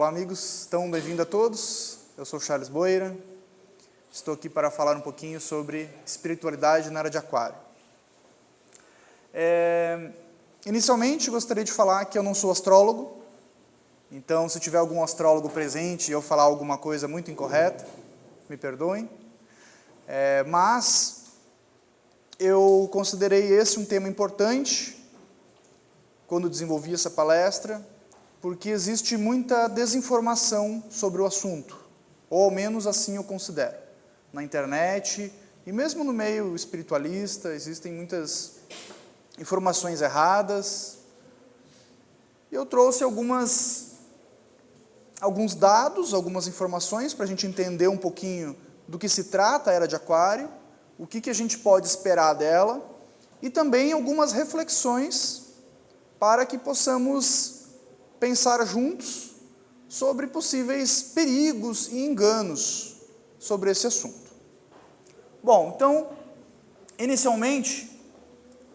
Olá, amigos, então bem-vindo a todos. Eu sou Charles Boeira, estou aqui para falar um pouquinho sobre espiritualidade na era de Aquário. Inicialmente, gostaria de falar que eu não sou astrólogo, então se tiver algum astrólogo presente e eu falar alguma coisa muito incorreta, me perdoem, mas eu considerei esse um tema importante quando desenvolvi essa palestra, porque existe muita desinformação sobre o assunto, ou ao menos assim eu considero. Na internet e mesmo no meio espiritualista existem muitas informações erradas. Eu trouxe alguns dados, algumas informações para a gente entender um pouquinho do que se trata a Era de Aquário, o que a gente pode esperar dela, e também algumas reflexões para que possamos pensar juntos sobre possíveis perigos e enganos sobre esse assunto. Bom, então, inicialmente,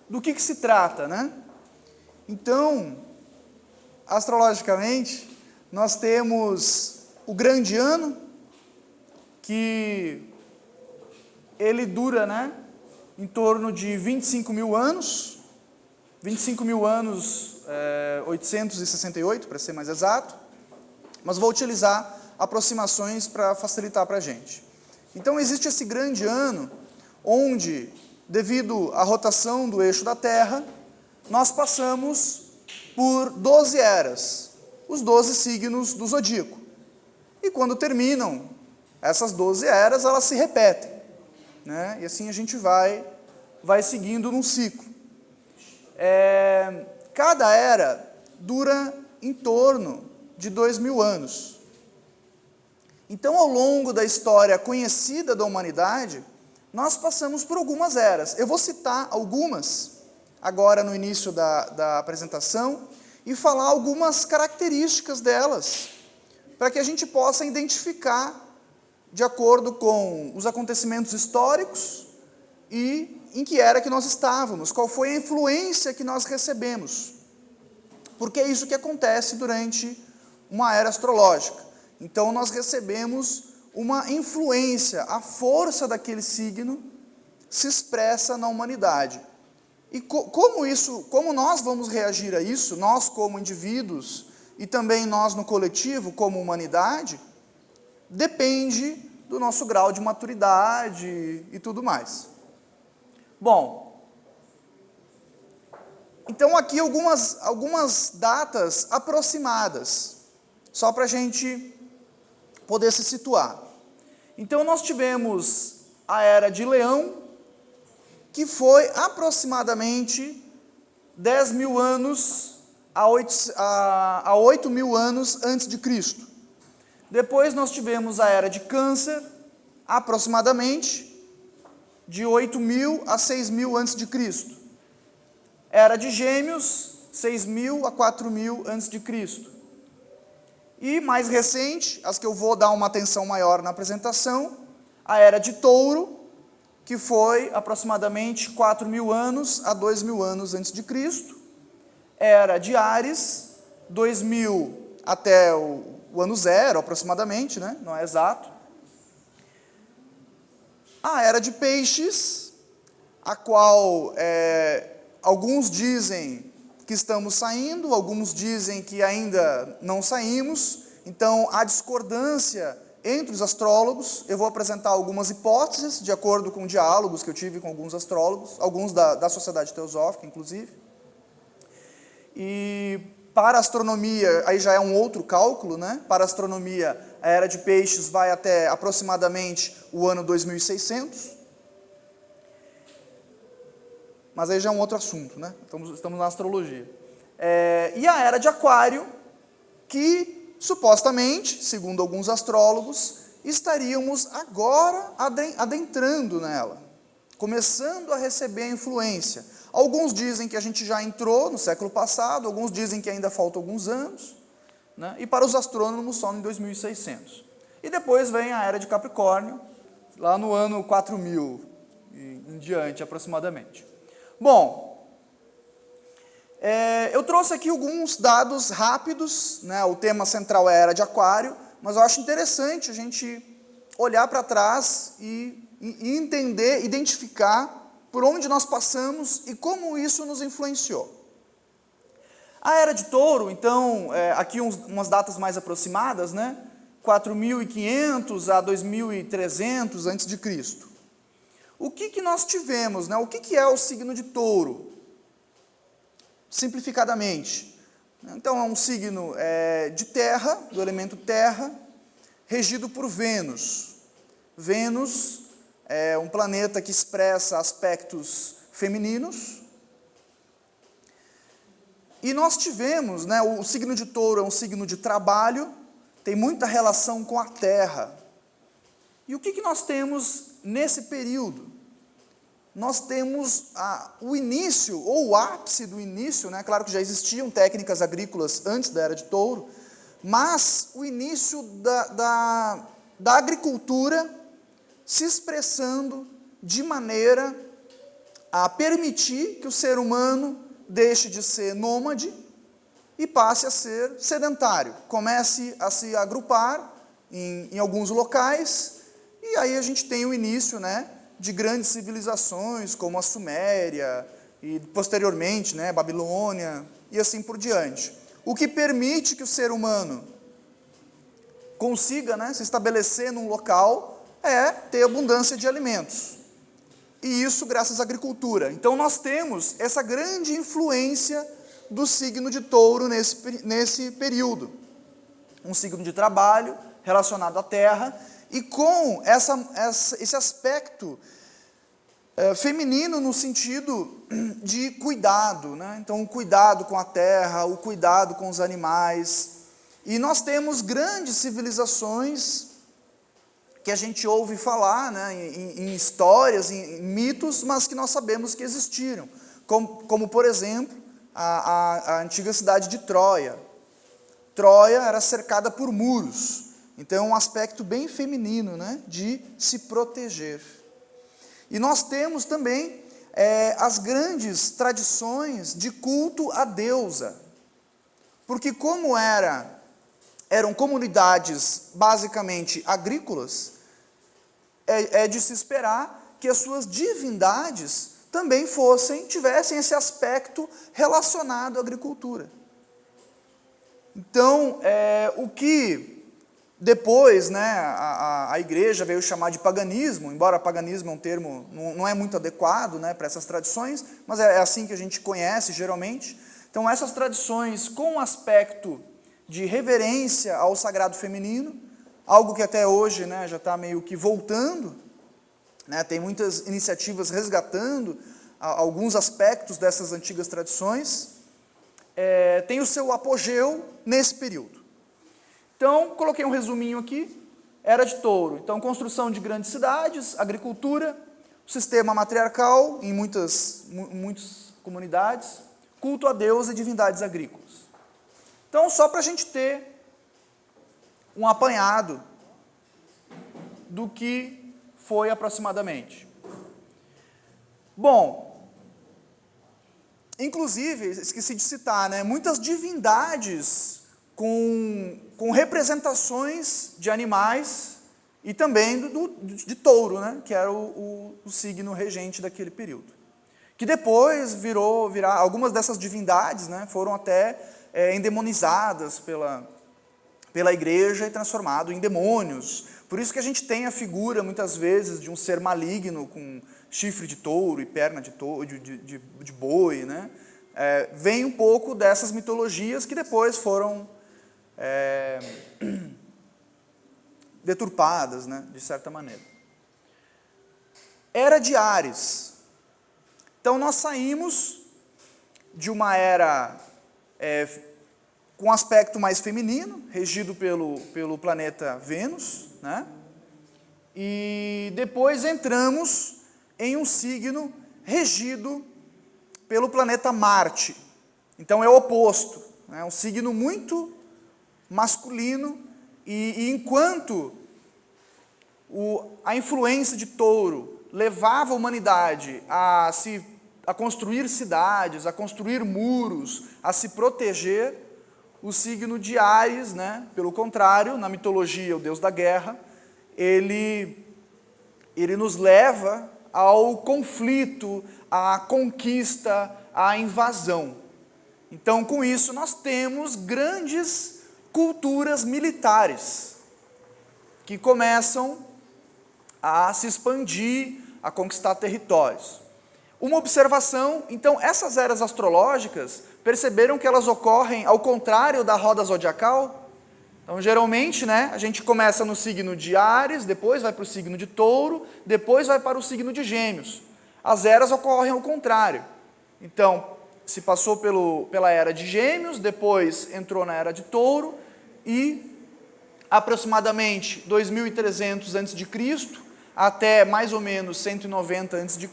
do que se trata, né? Então, astrologicamente, nós temos o grande ano, que ele dura, né, em torno de 25 mil anos, 868, para ser mais exato, mas vou utilizar aproximações para facilitar para a gente. Então, existe esse grande ano, onde, devido à rotação do eixo da Terra, nós passamos por 12 eras, os 12 signos do zodíaco. E quando terminam essas 12 eras, elas se repetem, né? E assim a gente vai seguindo num ciclo. Cada era dura em torno de 2000 anos. Então, ao longo da história conhecida da humanidade, nós passamos por algumas eras. Eu vou citar algumas, agora no início da apresentação, e falar algumas características delas, para que a gente possa identificar, de acordo com os acontecimentos históricos, e em que era que nós estávamos, qual foi a influência que nós recebemos. Porque é isso que acontece durante uma era astrológica. Então, nós recebemos uma influência, a força daquele signo se expressa na humanidade. E como nós vamos reagir a isso, nós como indivíduos, e também nós no coletivo, como humanidade, depende do nosso grau de maturidade e tudo mais. Bom, então aqui algumas datas aproximadas, só para a gente poder se situar. Então nós tivemos a Era de Leão, que foi aproximadamente 10 mil anos a 8 mil anos antes de Cristo. Depois nós tivemos a Era de Câncer, aproximadamente de 8.000 a 6.000 antes de Cristo. Era de Gêmeos, 6.000 a 4.000 antes de Cristo. E mais recente, as que eu vou dar uma atenção maior na apresentação, a Era de Touro, que foi aproximadamente 4.000 anos a 2.000 anos antes de Cristo. Era de Áries, 2.000 até o ano zero, aproximadamente, né? Não é exato. A Era de Peixes, a qual alguns dizem que estamos saindo, alguns dizem que ainda não saímos. Então, há discordância entre os astrólogos. Eu vou apresentar algumas hipóteses, de acordo com diálogos que eu tive com alguns astrólogos, alguns da Sociedade Teosófica, inclusive. E para a astronomia, aí já é um outro cálculo, né? Para a astronomia, a Era de Peixes vai até aproximadamente o ano 2600. Mas aí já é um outro assunto, né? Estamos na astrologia. E a Era de Aquário, que supostamente, segundo alguns astrólogos, estaríamos agora adentrando nela, começando a receber a influência. Alguns dizem que a gente já entrou no século passado, alguns dizem que ainda faltam alguns anos, né? E para os astrônomos só em 2600. E depois vem a Era de Capricórnio, lá no ano 4000 em diante, aproximadamente. Bom, Eu trouxe aqui alguns dados rápidos, né? O tema central é a Era de Aquário, mas eu acho interessante a gente olhar para trás e entender, identificar por onde nós passamos e como isso nos influenciou. A Era de Touro, então, aqui umas datas mais aproximadas, né? 4.500 a 2.300 a.C. O que nós tivemos, né? O que é o signo de Touro? Simplificadamente. Então, é um signo de terra, do elemento terra, regido por Vênus. Vênus é um planeta que expressa aspectos femininos. E nós tivemos, né, o signo de Touro é um signo de trabalho, tem muita relação com a terra. E o que nós temos nesse período? Nós temos o início, ou o ápice do início, né? Claro que já existiam técnicas agrícolas antes da Era de Touro, mas o início da agricultura se expressando de maneira a permitir que o ser humano deixe de ser nômade e passe a ser sedentário. Comece a se agrupar em alguns locais, e aí a gente tem o início, né, de grandes civilizações, como a Suméria, e posteriormente, né, Babilônia, e assim por diante. O que permite que o ser humano consiga, né, se estabelecer num local é ter abundância de alimentos. E isso graças à agricultura. Então nós temos essa grande influência do signo de Touro nesse período. Um signo de trabalho relacionado à terra, e com esse aspecto feminino no sentido de cuidado, né? Então, o cuidado com a terra, o cuidado com os animais. E nós temos grandes civilizações que a gente ouve falar, né, em histórias, em mitos, mas que nós sabemos que existiram. Como por exemplo, a antiga cidade de Troia. Troia era cercada por muros. Então, é um aspecto bem feminino, né, de se proteger. E nós temos também as grandes tradições de culto à deusa. Porque como eram comunidades basicamente agrícolas, é de se esperar que as suas divindades também tivessem esse aspecto relacionado à agricultura. Então, o que depois, né, a igreja veio chamar de paganismo, embora paganismo é um termo, não é muito adequado, né, para essas tradições, mas é assim que a gente conhece geralmente. Então, essas tradições com aspecto de reverência ao sagrado feminino, algo que até hoje, né, já está meio que voltando, né, tem muitas iniciativas resgatando alguns aspectos dessas antigas tradições, tem o seu apogeu nesse período. Então, coloquei um resuminho aqui, Era de Touro. Então, construção de grandes cidades, agricultura, sistema matriarcal em muitas comunidades, culto a Deus e divindades agrícolas. Então, só para a gente ter um apanhado do que foi aproximadamente. Bom, inclusive, esqueci de citar, né, muitas divindades com representações de animais e também de touro, né, que era o signo regente daquele período. Que depois algumas dessas divindades, né, foram até endemonizadas pela igreja e transformado em demônios. Por isso que a gente tem a figura, muitas vezes, de um ser maligno com chifre de touro e perna de boi, né? Vem um pouco dessas mitologias que depois foram deturpadas, né, de certa maneira. Era de Áries. Então, nós saímos de uma era com aspecto mais feminino, regido pelo planeta Vênus, né? E depois entramos em um signo regido pelo planeta Marte. Então, é o oposto, né? Um signo muito masculino, e enquanto a influência de Touro levava a humanidade a a construir cidades, a construir muros, a se proteger, o signo de Áries, né, pelo contrário, na mitologia, o deus da guerra, ele nos leva ao conflito, à conquista, à invasão. Então, com isso, nós temos grandes culturas militares que começam a se expandir, a conquistar territórios. Uma observação, então, essas eras astrológicas, perceberam que elas ocorrem ao contrário da roda zodiacal? Então, geralmente, né, a gente começa no signo de Áries, depois vai para o signo de Touro, depois vai para o signo de Gêmeos. As eras ocorrem ao contrário. Então, se passou pela era de Gêmeos, depois entrou na era de Touro, e aproximadamente 2300 a.C., até mais ou menos 190 a.C.,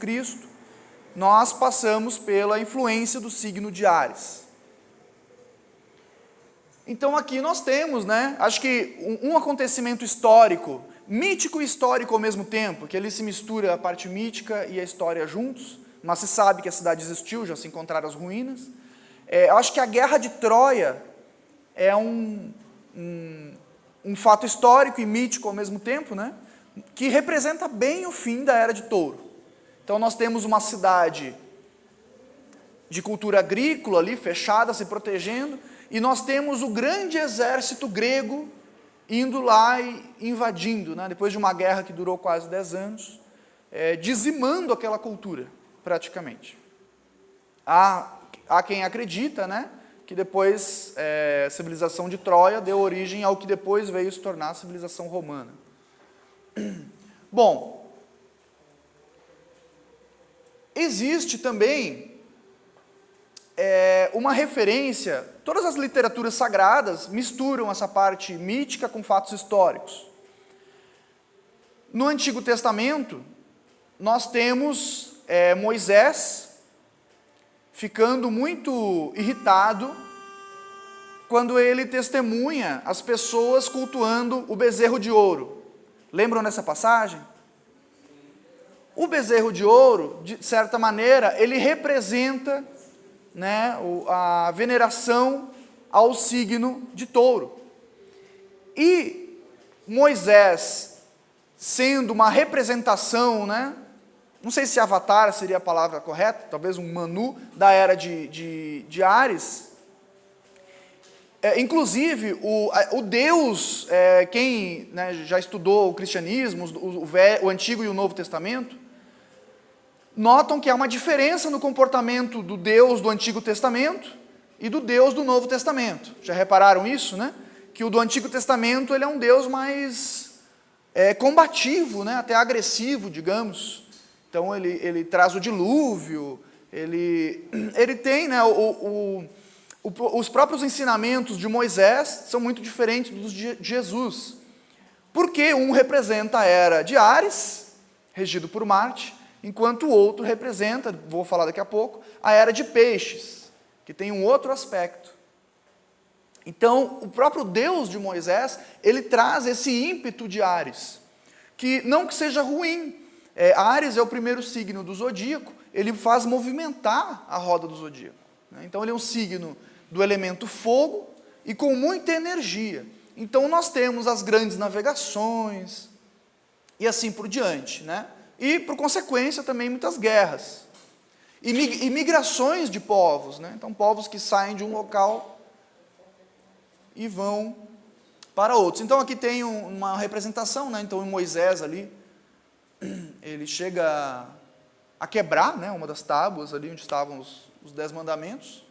nós passamos pela influência do signo de Áries. Então aqui nós temos, né, acho que um acontecimento histórico, mítico e histórico ao mesmo tempo, que ali se mistura a parte mítica e a história juntos, mas se sabe que a cidade existiu, já se encontraram as ruínas. Eu acho que a Guerra de Troia é um fato histórico e mítico ao mesmo tempo, né, que representa bem o fim da Era de Touro. Então nós temos uma cidade de cultura agrícola ali, fechada, se protegendo, e nós temos o grande exército grego indo lá e invadindo, né, depois de uma guerra que durou quase 10 anos, dizimando aquela cultura, praticamente. Há quem acredita, né, que depois a civilização de Troia deu origem ao que depois veio se tornar a civilização romana. Bom, existe também uma referência, todas as literaturas sagradas misturam essa parte mítica com fatos históricos. No Antigo Testamento, nós temos Moisés ficando muito irritado quando ele testemunha as pessoas cultuando o bezerro de ouro. Lembram dessa passagem? O bezerro de ouro, de certa maneira, ele representa, né, a veneração ao signo de Touro. E Moisés, sendo uma representação, né, não sei se avatar seria a palavra correta, talvez um Manu da era de Áries. Inclusive, o Deus, quem, né, já estudou o cristianismo, o Antigo e o Novo Testamento, notam que há uma diferença no comportamento do Deus do Antigo Testamento e do Deus do Novo Testamento. Já repararam isso, né? Que o do Antigo Testamento ele é um Deus mais combativo, né? Até agressivo, digamos. Então ele traz o dilúvio, ele tem, né, os próprios ensinamentos de Moisés são muito diferentes dos de Jesus. Porque um representa a era de Áries, regido por Marte, enquanto o outro representa, vou falar daqui a pouco, a era de Peixes, que tem um outro aspecto. Então, o próprio Deus de Moisés, ele traz esse ímpeto de Áries, que não que seja ruim. Áries é o primeiro signo do zodíaco, ele faz movimentar a roda do zodíaco. Né? Então, ele é um signo do elemento fogo e com muita energia. Então, nós temos as grandes navegações e assim por diante, né? E, por consequência, também muitas guerras. E migrações de povos, né? Então, povos que saem de um local e vão para outros. Então, aqui tem uma representação, né? Então, Moisés ali, ele chega a quebrar, né, uma das tábuas ali onde estavam os 10 mandamentos,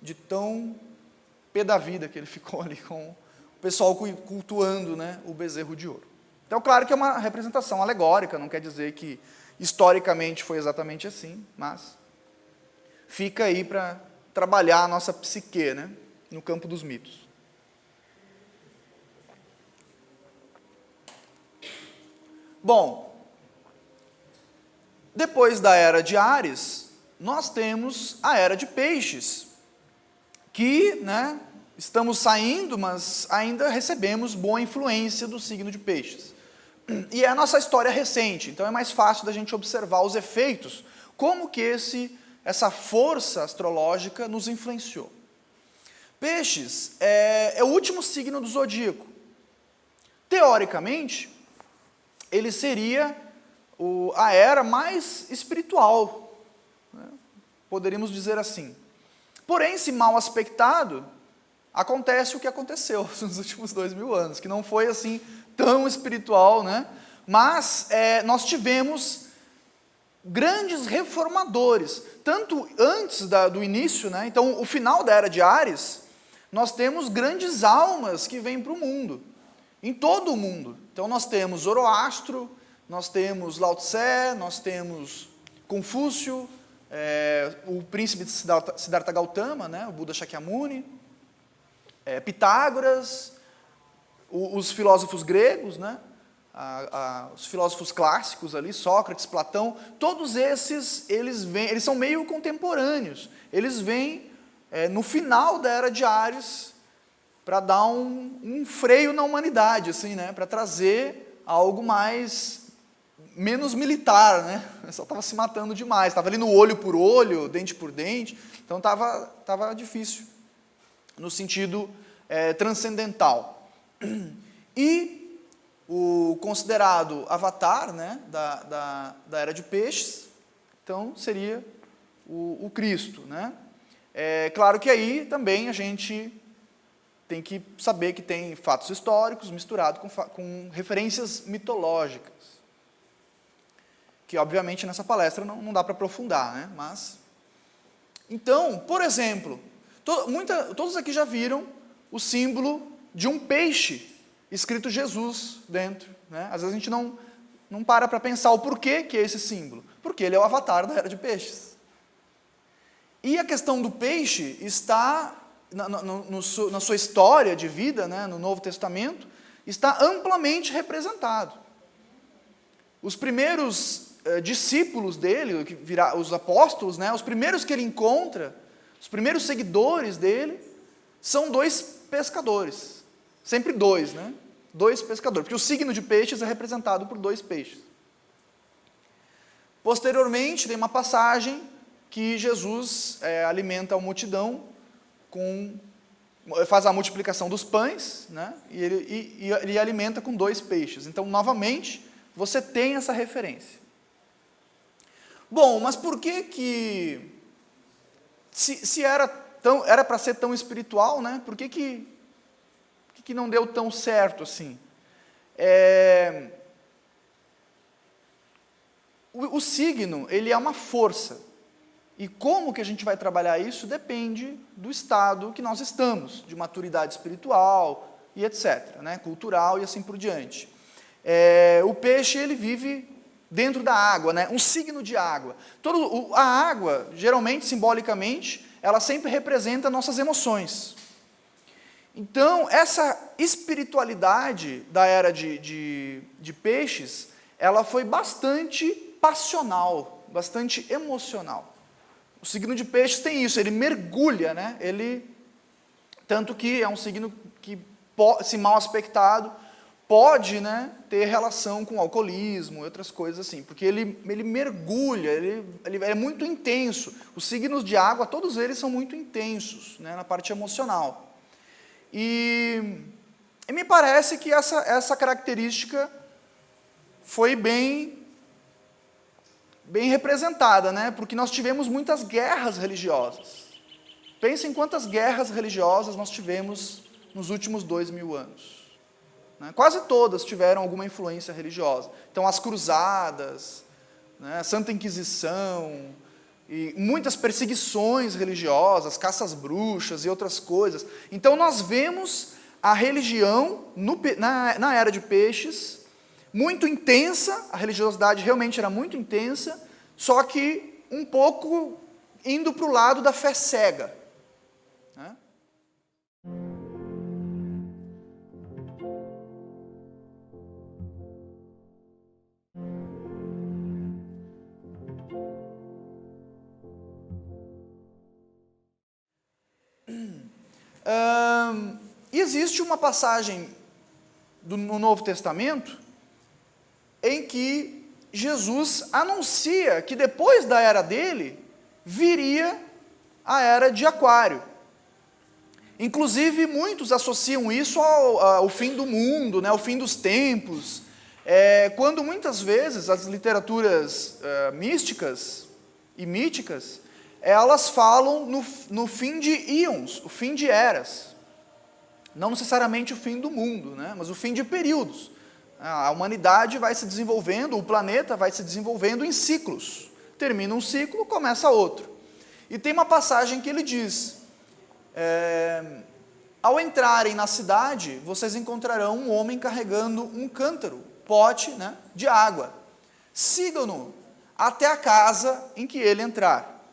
de tão pé da vida que ele ficou ali com o pessoal cultuando, né, o bezerro de ouro. Então, claro que é uma representação alegórica, não quer dizer que historicamente foi exatamente assim, mas fica aí para trabalhar a nossa psique, né, no campo dos mitos. Bom, depois da era de Áries, nós temos a era de Peixes, que, né, estamos saindo, mas ainda recebemos boa influência do signo de Peixes. E é a nossa história recente, então é mais fácil da gente observar os efeitos, como que esse essa força astrológica nos influenciou. Peixes é o último signo do zodíaco. Teoricamente, ele seria a era mais espiritual, né? Poderíamos dizer assim. Porém, se mal aspectado, acontece o que aconteceu nos últimos 2000 anos, que não foi assim tão espiritual, né? Mas nós tivemos grandes reformadores, tanto antes do início, né? Então o final da era de Áries, nós temos grandes almas que vêm para o mundo, em todo o mundo. Então nós temos Zoroastro, nós temos Lao Tse, nós temos Confúcio, o príncipe de Siddhartha Gautama, né? O Buda Shakyamuni, Pitágoras, os filósofos gregos, né? Os filósofos clássicos ali, Sócrates, Platão, todos esses, eles são meio contemporâneos. Eles vêm no final da era de Áries para dar um freio na humanidade, assim, né? Para trazer algo menos militar, né? O pessoal estava se matando demais, estava ali no olho por olho, dente por dente, então estava difícil no sentido transcendental. E o considerado avatar, né, da era de peixes, então seria o Cristo, né? Claro que aí também a gente tem que saber que tem fatos históricos misturados com referências mitológicas, que obviamente nessa palestra não dá para aprofundar, né? Mas, então, por exemplo, todos aqui já viram o símbolo de um peixe escrito Jesus dentro, né? Às vezes a gente não para pensar o porquê que é esse símbolo, porque ele é o avatar da era de peixes. E a questão do peixe está, na sua história de vida, né, no Novo Testamento, está amplamente representado. Os primeiros discípulos dele, os apóstolos, né, os primeiros que ele encontra, os primeiros seguidores dele, são 2 pescadores. Sempre 2, né? 2 pescadores, porque o signo de peixes é representado por 2 peixes. Posteriormente, tem uma passagem que Jesus alimenta a multidão, faz a multiplicação dos pães, né? E ele alimenta com 2 peixes. Então, novamente, você tem essa referência. Bom, mas por que se era para ser tão espiritual, né? Por que não deu tão certo assim? O signo, ele é uma força. E como que a gente vai trabalhar isso depende do estado que nós estamos, de maturidade espiritual e etc., né? Cultural e assim por diante. O peixe, ele vive dentro da água, né? Um signo de água. A água, geralmente, simbolicamente, ela sempre representa nossas emoções. Então, essa espiritualidade da era de peixes, ela foi bastante passional, bastante emocional. O signo de peixes tem isso, ele mergulha, né? Tanto que é um signo que, se mal aspectado, pode, né, ter relação com alcoolismo e outras coisas assim, porque ele mergulha, ele é muito intenso. Os signos de água, todos eles são muito intensos, né, na parte emocional. E me parece que essa característica foi bem representada, né? Porque nós tivemos muitas guerras religiosas. Pensem em quantas guerras religiosas nós tivemos nos últimos 2000 anos. Né? Quase todas tiveram alguma influência religiosa. Então, as cruzadas, né? A Santa Inquisição, e muitas perseguições religiosas, caças bruxas e outras coisas. Então, nós vemos a religião, na era de peixes, muito intensa, a religiosidade realmente era muito intensa, só que um pouco indo para o lado da fé cega. Né? Existe uma passagem no Novo Testamento em que Jesus anuncia que depois da era dele viria a era de Aquário. Inclusive, muitos associam isso ao fim do mundo, né, ao fim dos tempos, quando muitas vezes as literaturas místicas e míticas, elas falam no fim de íons, o fim de eras. Não necessariamente o fim do mundo, né, mas o fim de períodos. A humanidade vai se desenvolvendo, o planeta vai se desenvolvendo em ciclos. Termina um ciclo, começa outro. E tem uma passagem que ele diz, ao entrarem na cidade, vocês encontrarão um homem carregando um cântaro, pote, né, de água. Sigam-no até a casa em que ele entrar.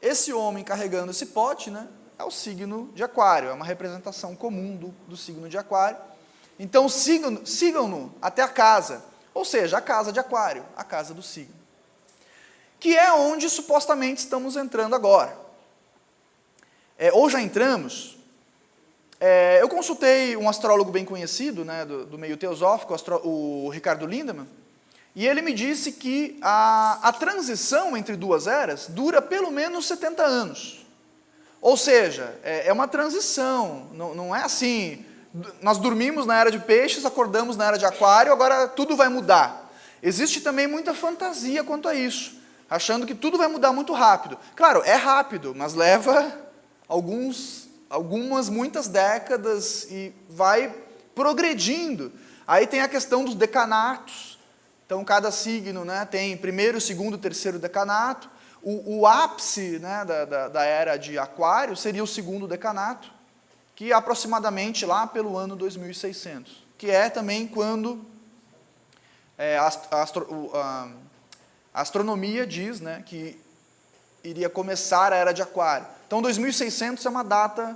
Esse homem carregando esse pote, né, é o signo de Aquário, é uma representação comum do signo de Aquário. Então sigam-no até a casa, ou seja, a casa de Aquário, a casa do signo, que é onde supostamente estamos entrando agora. Ou já entramos. Eu consultei um astrólogo bem conhecido, né, do meio teosófico, o Ricardo Lindemann, e ele me disse que a transição entre duas eras dura pelo menos 70 anos. Ou seja, é uma transição, não é assim, nós dormimos na era de peixes, acordamos na era de Aquário, agora tudo vai mudar. Existe também muita fantasia quanto a isso, achando que tudo vai mudar muito rápido. Claro, é rápido, mas leva muitas décadas e vai progredindo. Aí tem a questão dos decanatos. Então, cada signo, né, tem primeiro, segundo, terceiro decanato. O ápice, né, da era de Aquário seria o segundo decanato, que é aproximadamente lá pelo ano 2600, que é também quando a astronomia diz, né, que iria começar a era de Aquário. Então, 2600 é uma data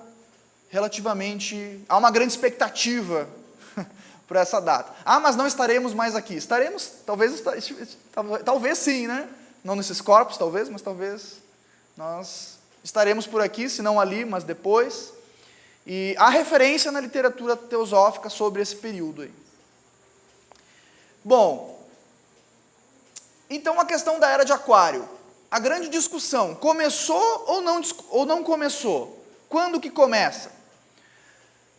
relativamente... Há uma grande expectativa por essa data. Mas não estaremos mais aqui. Estaremos, talvez sim, né? Não nesses corpos, talvez, mas talvez nós estaremos por aqui, se não ali, mas depois. E há referência na literatura teosófica sobre esse período aí. Bom, então a questão da era de Aquário. A grande discussão, começou ou não começou? Quando que começa?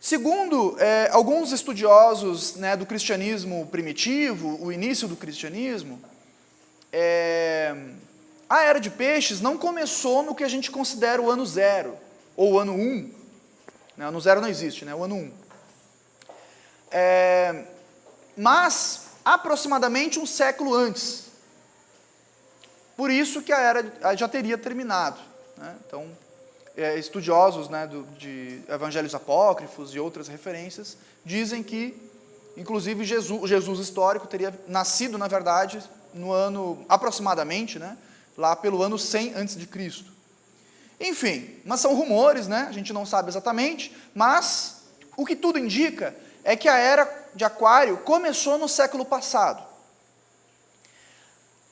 Segundo alguns estudiosos, né, do cristianismo primitivo, o início do cristianismo, a era de peixes não começou no que a gente considera o ano zero, ou o ano 1. Né, ano zero não existe, né, o ano 1. Mas, aproximadamente um século antes. Por isso que a era já teria terminado. Né? Então, estudiosos, né, de evangelhos apócrifos e outras referências dizem que, inclusive, Jesus histórico teria nascido, na verdade, no ano, aproximadamente, né, lá pelo ano 100 a.C. Enfim, mas são rumores, né, a gente não sabe exatamente, mas o que tudo indica é que a era de Aquário começou no século passado.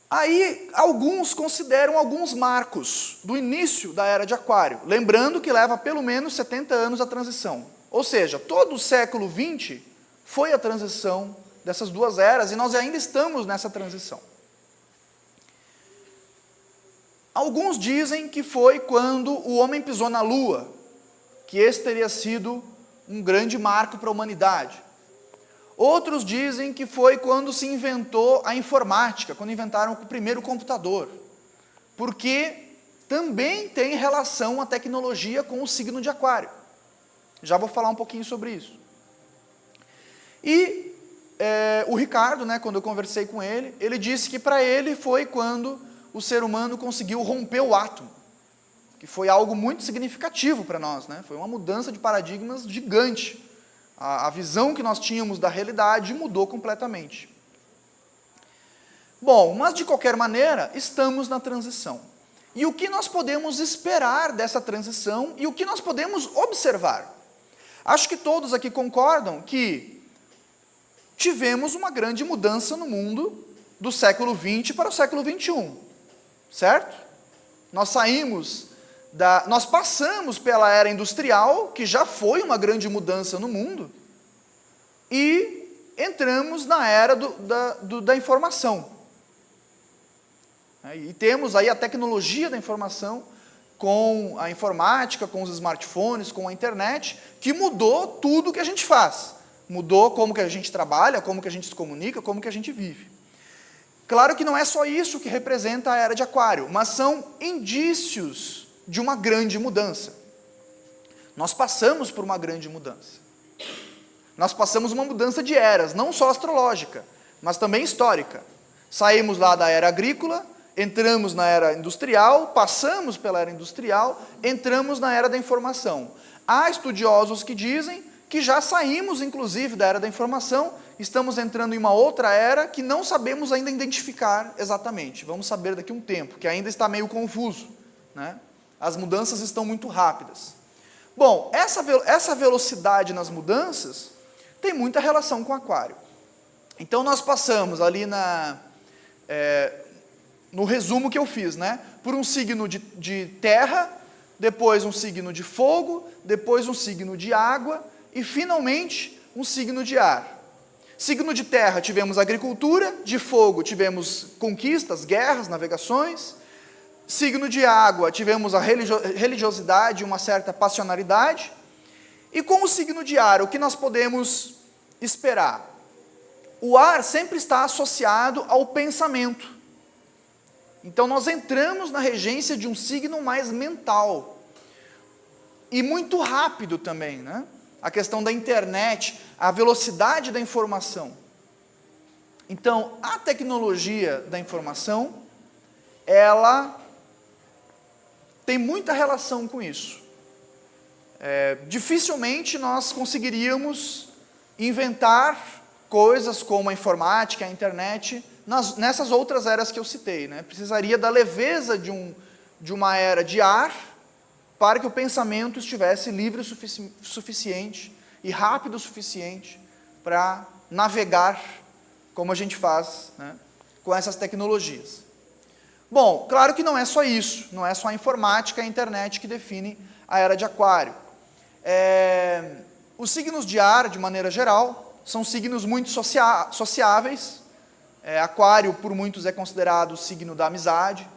Aí, alguns consideram alguns marcos do início da era de Aquário, lembrando que leva pelo menos 70 anos a transição. Ou seja, todo o século XX foi a transição dessas duas eras, e nós ainda estamos nessa transição. Alguns dizem que foi quando o homem pisou na Lua, que esse teria sido um grande marco para a humanidade. Outros dizem que foi quando se inventou a informática, quando inventaram o primeiro computador, porque também tem relação a tecnologia com o signo de Aquário. Já vou falar um pouquinho sobre isso. E o Ricardo, né, quando eu conversei com ele, ele disse que para ele foi quando o ser humano conseguiu romper o átomo, que foi algo muito significativo para nós, né? Foi uma mudança de paradigmas gigante. A visão que nós tínhamos da realidade mudou completamente. Bom, mas de qualquer maneira, estamos na transição. E o que nós podemos esperar dessa transição e o que nós podemos observar? Acho que todos aqui concordam que tivemos uma grande mudança no mundo do século XX para o século XXI, certo? Nós passamos pela era industrial, que já foi uma grande mudança no mundo, e entramos na era da informação. E temos aí a tecnologia da informação, com a informática, com os smartphones, com a internet, que mudou tudo que a gente faz. Mudou como que a gente trabalha, como que a gente se comunica, como que a gente vive. Claro que não é só isso que representa a era de Aquário, mas são indícios de uma grande mudança. Nós passamos por uma grande mudança. Nós passamos uma mudança de eras, não só astrológica, mas também histórica. Saímos lá da era agrícola, entramos na era industrial, passamos pela era industrial, entramos na era da informação. Há estudiosos que dizem que já saímos, inclusive, da era da informação, estamos entrando em uma outra era que não sabemos ainda identificar exatamente. Vamos saber daqui a um tempo, que ainda está meio confuso, né? As mudanças estão muito rápidas. Bom, essa velocidade nas mudanças tem muita relação com Aquário. Então nós passamos ali no resumo que eu fiz, né? Por um signo de terra, depois um signo de fogo, depois um signo de água e finalmente um signo de ar. Signo de terra tivemos agricultura, de fogo tivemos conquistas, guerras, navegações. Signo de água tivemos a religiosidade, uma certa passionalidade. E com o signo de ar, o que nós podemos esperar? O ar sempre está associado ao pensamento. Então nós entramos na regência de um signo mais mental. E muito rápido também, né? A questão da internet, a velocidade da informação. Então, a tecnologia da informação, ela tem muita relação com isso. Dificilmente nós conseguiríamos inventar coisas como a informática, a internet, nessas outras eras que eu citei, né? Precisaria da leveza de uma era de ar para que o pensamento estivesse livre o suficiente e rápido o suficiente para navegar como a gente faz, né, com essas tecnologias. Bom, claro que não é só isso, não é só a informática e a internet que define a era de Aquário. Os signos de ar, de maneira geral, são signos muito sociáveis. Aquário, por muitos, é considerado o signo da amizade.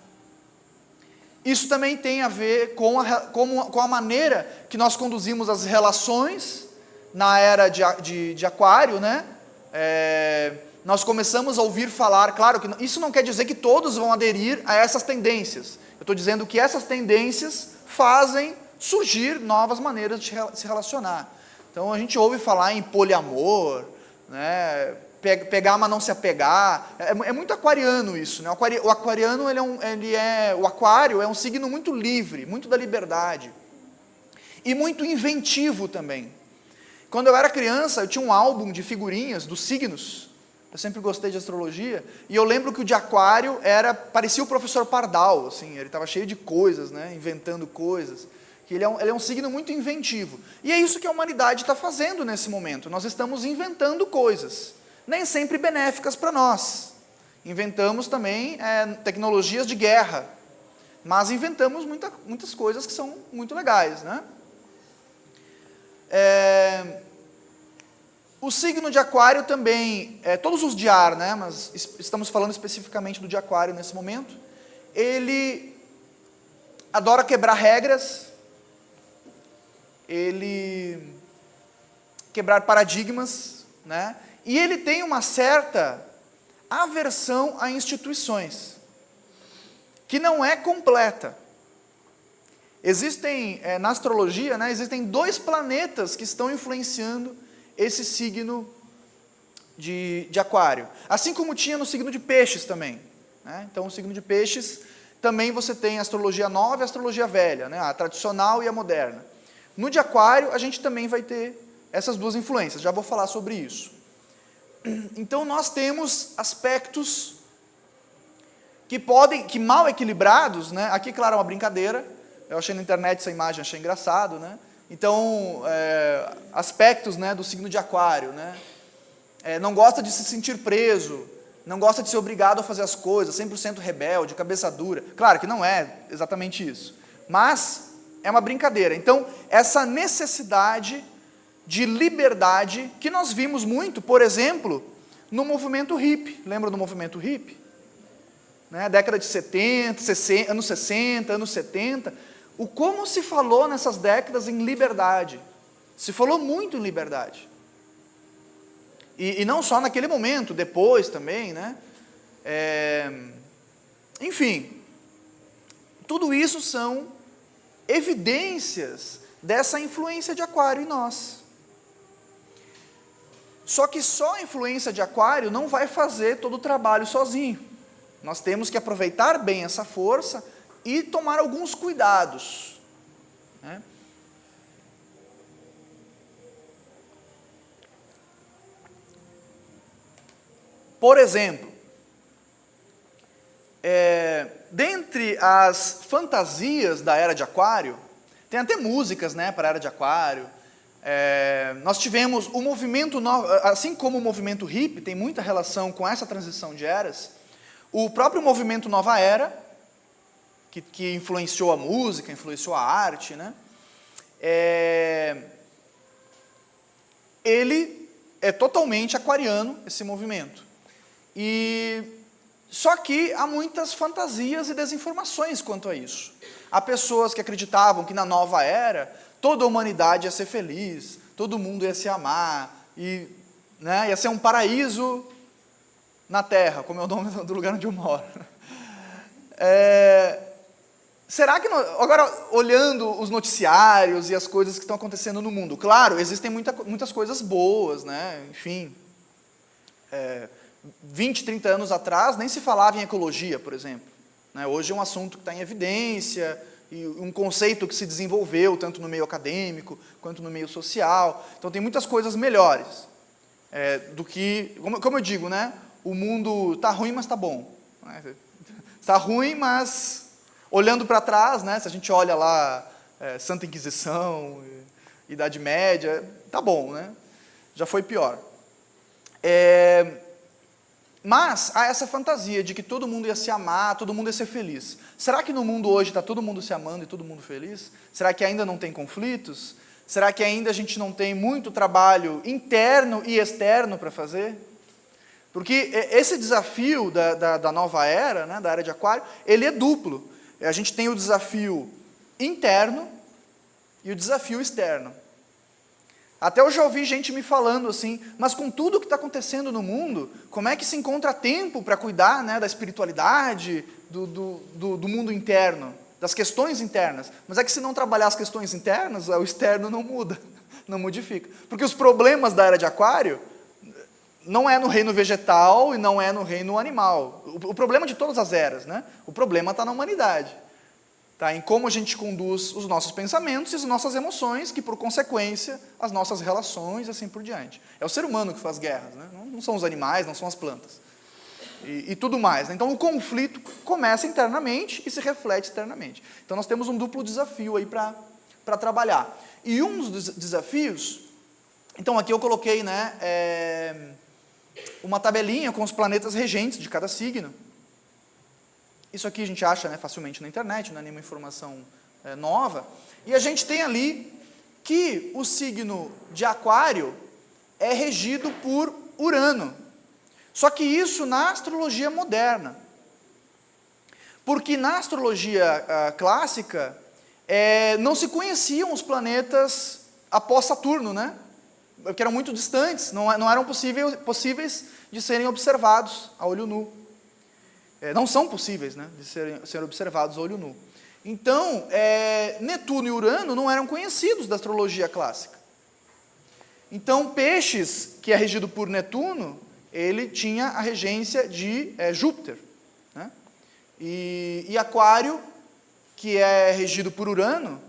Isso também tem a ver com a maneira que nós conduzimos as relações na era de Aquário, né? Nós começamos a ouvir falar, claro que isso não quer dizer que todos vão aderir a essas tendências. Eu estou dizendo que essas tendências fazem surgir novas maneiras de se relacionar. Então a gente ouve falar em poliamor, né? Pegar, mas não se apegar. É muito aquariano isso, né? O aquariano, o aquário é um signo muito livre, muito da liberdade. E muito inventivo também. Quando eu era criança, eu tinha um álbum de figurinhas dos signos. Eu sempre gostei de astrologia. E eu lembro que o de Aquário parecia o professor Pardal, assim, ele estava cheio de coisas, né? Inventando coisas. Ele é um signo muito inventivo. E é isso que a humanidade está fazendo nesse momento. Nós estamos inventando coisas, nem sempre benéficas para nós. Inventamos também tecnologias de guerra, mas inventamos muitas coisas que são muito legais, né? O signo de Aquário também, todos os de ar, né? Mas estamos falando especificamente do de Aquário nesse momento. Ele adora quebrar regras, ele quebrar paradigmas, né? E ele tem uma certa aversão a instituições, que não é completa. Existem, na astrologia, né, existem 2 planetas que estão influenciando esse signo de Aquário. Assim como tinha no signo de Peixes também, né? Então, o signo de Peixes, também você tem a astrologia nova e a astrologia velha, né? A tradicional e a moderna. No de Aquário, a gente também vai ter essas 2 influências, já vou falar sobre isso. Então nós temos aspectos que mal equilibrados, né? Aqui, claro, é uma brincadeira, eu achei na internet essa imagem, achei engraçado, né? Então, aspectos, né, do signo de Aquário, né? Não gosta de se sentir preso, não gosta de ser obrigado a fazer as coisas, 100% rebelde, cabeça dura. Claro que não é exatamente isso, mas é uma brincadeira. Então, essa necessidade de liberdade que nós vimos muito, por exemplo, no movimento hippie. Lembra do movimento hippie? né, década de 70, anos 60, anos 70, o como se falou nessas décadas em liberdade. Se falou muito em liberdade. E não só naquele momento, depois também, né? Enfim, tudo isso são evidências dessa influência de Aquário em nós. Só que só a influência de Aquário não vai fazer todo o trabalho sozinho. Nós temos que aproveitar bem essa força e tomar alguns cuidados, né? Por exemplo, dentre as fantasias da era de Aquário, tem até músicas, né, para a era de Aquário. Nós tivemos o movimento, assim como o movimento hippie, tem muita relação com essa transição de eras, o próprio movimento Nova Era, que influenciou a música, influenciou a arte, né, ele é totalmente aquariano, esse movimento. Só que há muitas fantasias e desinformações quanto a isso. Há pessoas que acreditavam que na nova era toda a humanidade ia ser feliz, todo mundo ia se amar, né, ia ser um paraíso na Terra, como é o nome do lugar onde eu moro. Será que, agora, olhando os noticiários e as coisas que estão acontecendo no mundo, claro, existem muitas coisas boas, né, enfim, 20, 30 anos atrás, nem se falava em ecologia, por exemplo, né? Hoje é um assunto que está em evidência, e um conceito que se desenvolveu, tanto no meio acadêmico, quanto no meio social. Então, tem muitas coisas melhores do que, como eu digo, né? O mundo está ruim, mas está bom. Está ruim, mas, olhando para trás, né? Se a gente olha lá, Santa Inquisição, Idade Média, está bom, né? Já foi pior. Mas há essa fantasia de que todo mundo ia se amar, todo mundo ia ser feliz. Será que no mundo hoje está todo mundo se amando e todo mundo feliz? Será que ainda não tem conflitos? Será que ainda a gente não tem muito trabalho interno e externo para fazer? Porque esse desafio da nova era, né, da era de Aquário, ele é duplo. A gente tem o desafio interno e o desafio externo. Até eu já ouvi gente me falando assim, mas com tudo o que está acontecendo no mundo, como é que se encontra tempo para cuidar, né, da espiritualidade, do mundo interno, das questões internas? Mas é que se não trabalhar as questões internas, o externo não muda, não modifica. Porque os problemas da era de Aquário não é no reino vegetal e não é no reino animal. O problema de todas as eras, né? O problema está na humanidade. Tá, em como a gente conduz os nossos pensamentos e as nossas emoções, que por consequência, as nossas relações e assim por diante. É o ser humano que faz guerras, né? Não são os animais, não são as plantas. E tudo mais, né? Então o conflito começa internamente e se reflete externamente. Então nós temos um duplo desafio aí para trabalhar. E um dos desafios, então aqui eu coloquei, né, uma tabelinha com os planetas regentes de cada signo. Isso aqui a gente acha, né, facilmente na internet, não é nenhuma informação nova. E a gente tem ali que o signo de Aquário é regido por Urano. Só que isso na astrologia moderna. Porque na astrologia clássica, não se conheciam os planetas após Saturno, né? Porque eram muito distantes, não eram possíveis de serem observados a olho nu. Não são possíveis, né, de serem observados a olho nu. Então, Netuno e Urano não eram conhecidos da astrologia clássica. Então, Peixes, que é regido por Netuno, ele tinha a regência de Júpiter, né? E Aquário, que é regido por Urano,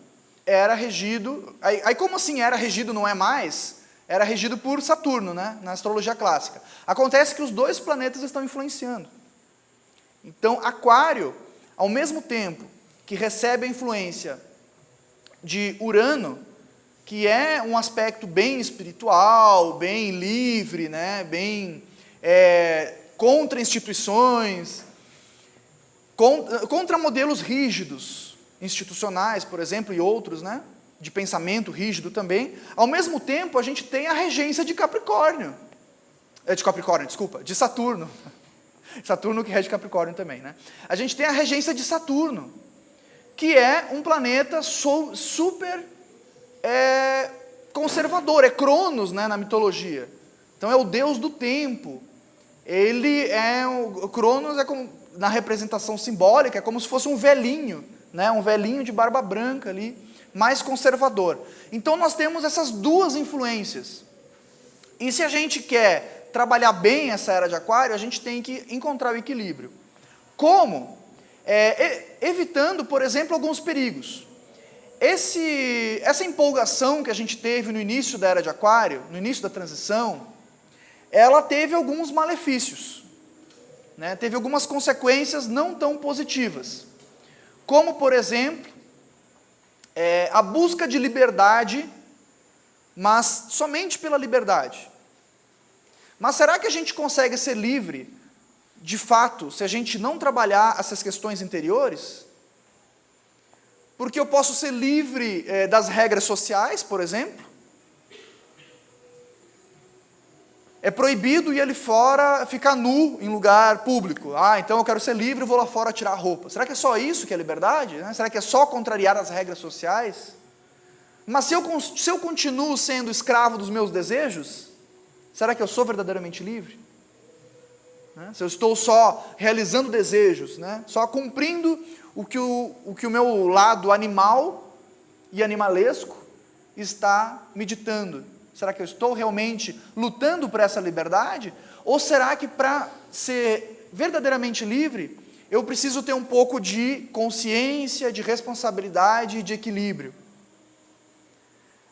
era regido... Aí como assim era regido, não é mais? Era regido por Saturno, né, na astrologia clássica. Acontece que os dois planetas estão influenciando. Então, Aquário, ao mesmo tempo que recebe a influência de Urano, que é um aspecto bem espiritual, bem livre, né, bem contra instituições, contra modelos rígidos, institucionais, por exemplo, e outros, né, de pensamento rígido também. Ao mesmo tempo, a gente tem a regência de Capricórnio. De Saturno. Saturno que rege Capricórnio também, né? A gente tem a regência de Saturno, que é um planeta super conservador, é Cronos, né, na mitologia. Então é o deus do tempo. O Cronos na representação simbólica, é como se fosse um velhinho, né, um velhinho de barba branca ali, mais conservador. Então nós temos essas duas influências. E se a gente quer trabalhar bem essa era de Aquário, a gente tem que encontrar o equilíbrio. Como? Evitando, por exemplo, alguns perigos. Essa empolgação que a gente teve no início da era de Aquário, no início da transição, ela teve alguns malefícios, né? Teve algumas consequências não tão positivas. Como, por exemplo, a busca de liberdade, mas somente pela liberdade. Mas será que a gente consegue ser livre, de fato, se a gente não trabalhar essas questões interiores? Porque eu posso ser livre das regras sociais, por exemplo. É proibido ir ali fora, ficar nu em lugar público. Então eu quero ser livre e vou lá fora tirar a roupa. Será que é só isso que é liberdade? Né? Será que é só contrariar as regras sociais? Mas se eu continuo sendo escravo dos meus desejos, será que eu sou verdadeiramente livre? Né? Se eu estou só realizando desejos, né? Só cumprindo o que o meu lado animal e animalesco está me ditando. Será que eu estou realmente lutando por essa liberdade? Ou será que para ser verdadeiramente livre, eu preciso ter um pouco de consciência, de responsabilidade e de equilíbrio?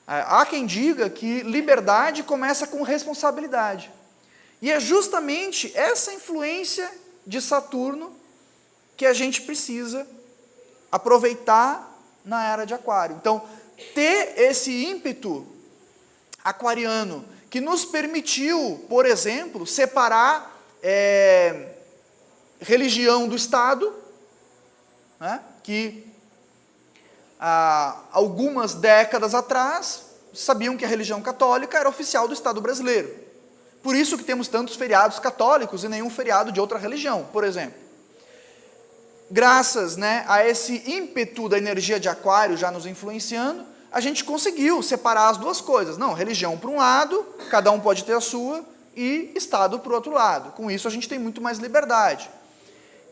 Há quem diga que liberdade começa com responsabilidade. E é justamente essa influência de Saturno que a gente precisa aproveitar na era de Aquário. Então, ter esse ímpeto aquariano que nos permitiu, por exemplo, separar religião do Estado, né, que algumas décadas atrás sabiam que a religião católica era oficial do Estado brasileiro. Por isso que temos tantos feriados católicos e nenhum feriado de outra religião, por exemplo. Graças, né, a esse ímpeto da energia de Aquário já nos influenciando, a gente conseguiu separar as duas coisas. Não, religião para um lado, cada um pode ter a sua, e Estado para o outro lado. Com isso a gente tem muito mais liberdade.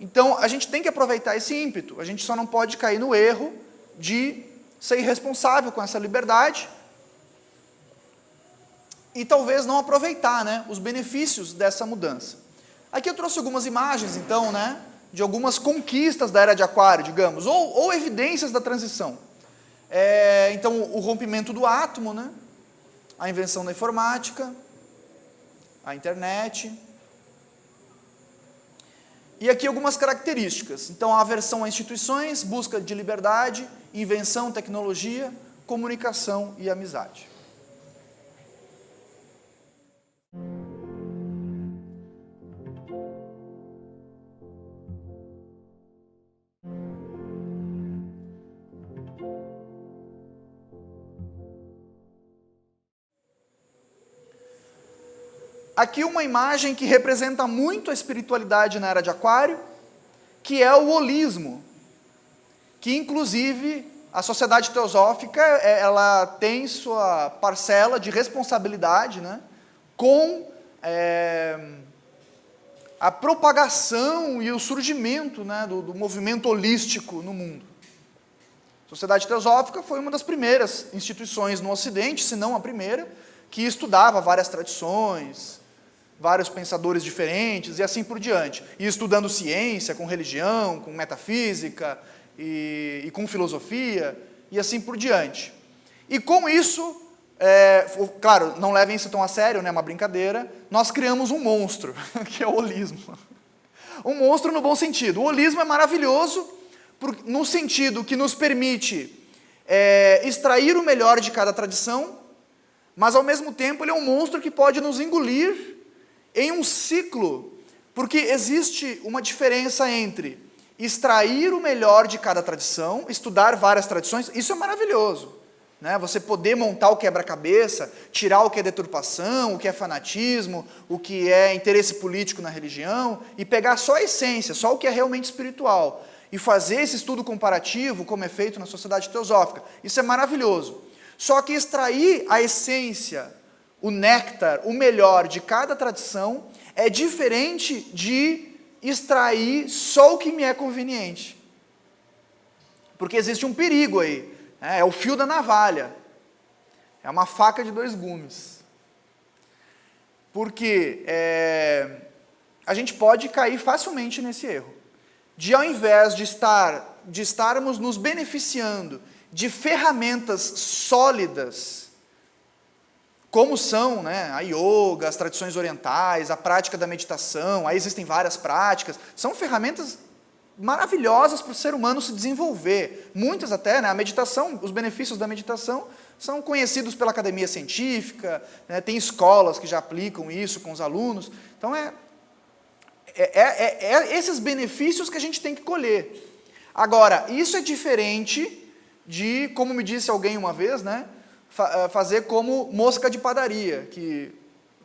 Então a gente tem que aproveitar esse ímpeto, a gente só não pode cair no erro de ser irresponsável com essa liberdade e talvez não aproveitar, né, os benefícios dessa mudança. Aqui eu trouxe algumas imagens, então, né, de algumas conquistas da era de Aquário, digamos, ou evidências da transição. Então, o rompimento do átomo, né, a invenção da informática, a internet. E aqui algumas características. Então, a aversão a instituições, busca de liberdade, invenção, tecnologia, comunicação e amizade. Aqui uma imagem que representa muito a espiritualidade na era de Aquário, que é o holismo, que inclusive a sociedade teosófica ela tem sua parcela de responsabilidade, né, com a propagação e o surgimento, né, do movimento holístico no mundo. A sociedade teosófica foi uma das primeiras instituições no Ocidente, se não a primeira, que estudava várias tradições, vários pensadores diferentes e assim por diante. E estudando ciência, com religião, com metafísica e com filosofia e assim por diante. E com isso, claro, não levem isso tão a sério, né, uma brincadeira, nós criamos um monstro, que é o holismo. Um monstro no bom sentido. O holismo é maravilhoso no sentido que nos permite extrair o melhor de cada tradição, mas ao mesmo tempo ele é um monstro que pode nos engolir em um ciclo, porque existe uma diferença entre extrair o melhor de cada tradição, estudar várias tradições, isso é maravilhoso. né? Você poder montar o quebra-cabeça, tirar o que é deturpação, o que é fanatismo, o que é interesse político na religião, e pegar só a essência, só o que é realmente espiritual, e fazer esse estudo comparativo, como é feito na Sociedade Teosófica. Isso é maravilhoso. Só que extrair a essência, o néctar, o melhor de cada tradição, é diferente de extrair só o que me é conveniente. Porque existe um perigo aí, é o fio da navalha, é uma faca de dois gumes. Porque a gente pode cair facilmente nesse erro, de ao invés de estarmos nos beneficiando de ferramentas sólidas, como são, né, a yoga, as tradições orientais, a prática da meditação, aí existem várias práticas, são ferramentas maravilhosas para o ser humano se desenvolver. Muitas até, né, a meditação, os benefícios da meditação são conhecidos pela academia científica, né, tem escolas que já aplicam isso com os alunos. Então, esses benefícios que a gente tem que colher. Agora, isso é diferente de, como me disse alguém uma vez, né, fazer como mosca de padaria, que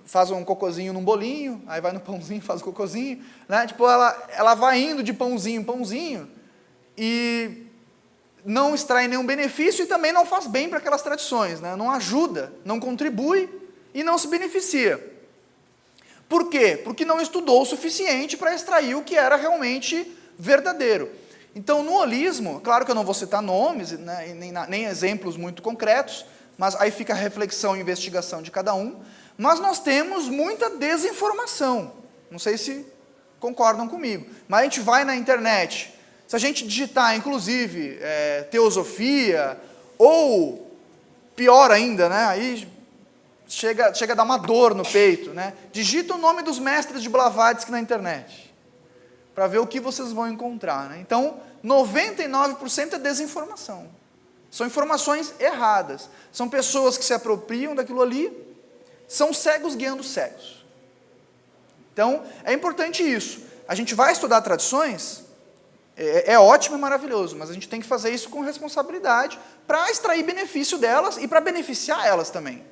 faz um cocôzinho num bolinho, aí vai no pãozinho, faz o cocôzinho, né? Tipo, ela vai indo de pãozinho em pãozinho e não extrai nenhum benefício e também não faz bem para aquelas tradições, né? Não ajuda, não contribui e não se beneficia. Por quê? Porque não estudou o suficiente para extrair o que era realmente verdadeiro. Então, no holismo, claro que eu não vou citar nomes, né, nem exemplos muito concretos, mas aí fica a reflexão e investigação de cada um, mas nós temos muita desinformação. Não sei se concordam comigo, mas a gente vai na internet, se a gente digitar, inclusive, teosofia, ou, pior ainda, né, aí chega a dar uma dor no peito, né, digita o nome dos mestres de Blavatsky na internet, para ver o que vocês vão encontrar, né? Então, 99% é desinformação. São informações erradas. São pessoas que se apropriam daquilo ali, são cegos guiando cegos. Então, é importante isso. A gente vai estudar tradições, é ótimo e maravilhoso, mas a gente tem que fazer isso com responsabilidade para extrair benefício delas e para beneficiar elas também.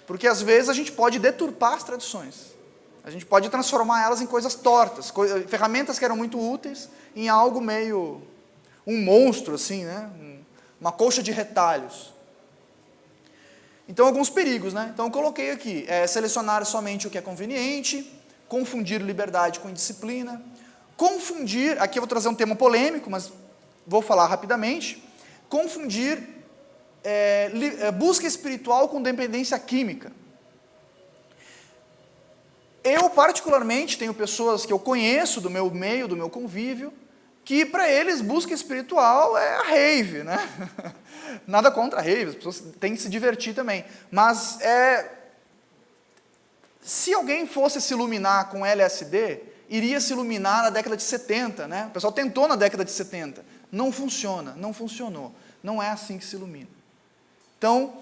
Porque, às vezes, a gente pode deturpar as tradições. A gente pode transformar elas em coisas tortas, ferramentas que eram muito úteis, em algo meio, um monstro, assim, né? Uma colcha de retalhos. Então, alguns perigos, né? Então, eu coloquei aqui, selecionar somente o que é conveniente, confundir liberdade com indisciplina, confundir, aqui eu vou trazer um tema polêmico, mas vou falar rapidamente, confundir busca espiritual com dependência química. Eu, particularmente, tenho pessoas que eu conheço do meu meio, do meu convívio, que para eles busca espiritual é a rave, né? Nada contra a rave, as pessoas têm que se divertir também. Mas se alguém fosse se iluminar com LSD, iria se iluminar na década de 70, né? O pessoal tentou na década de 70. Não funciona, não funcionou. Não é assim que se ilumina. Então,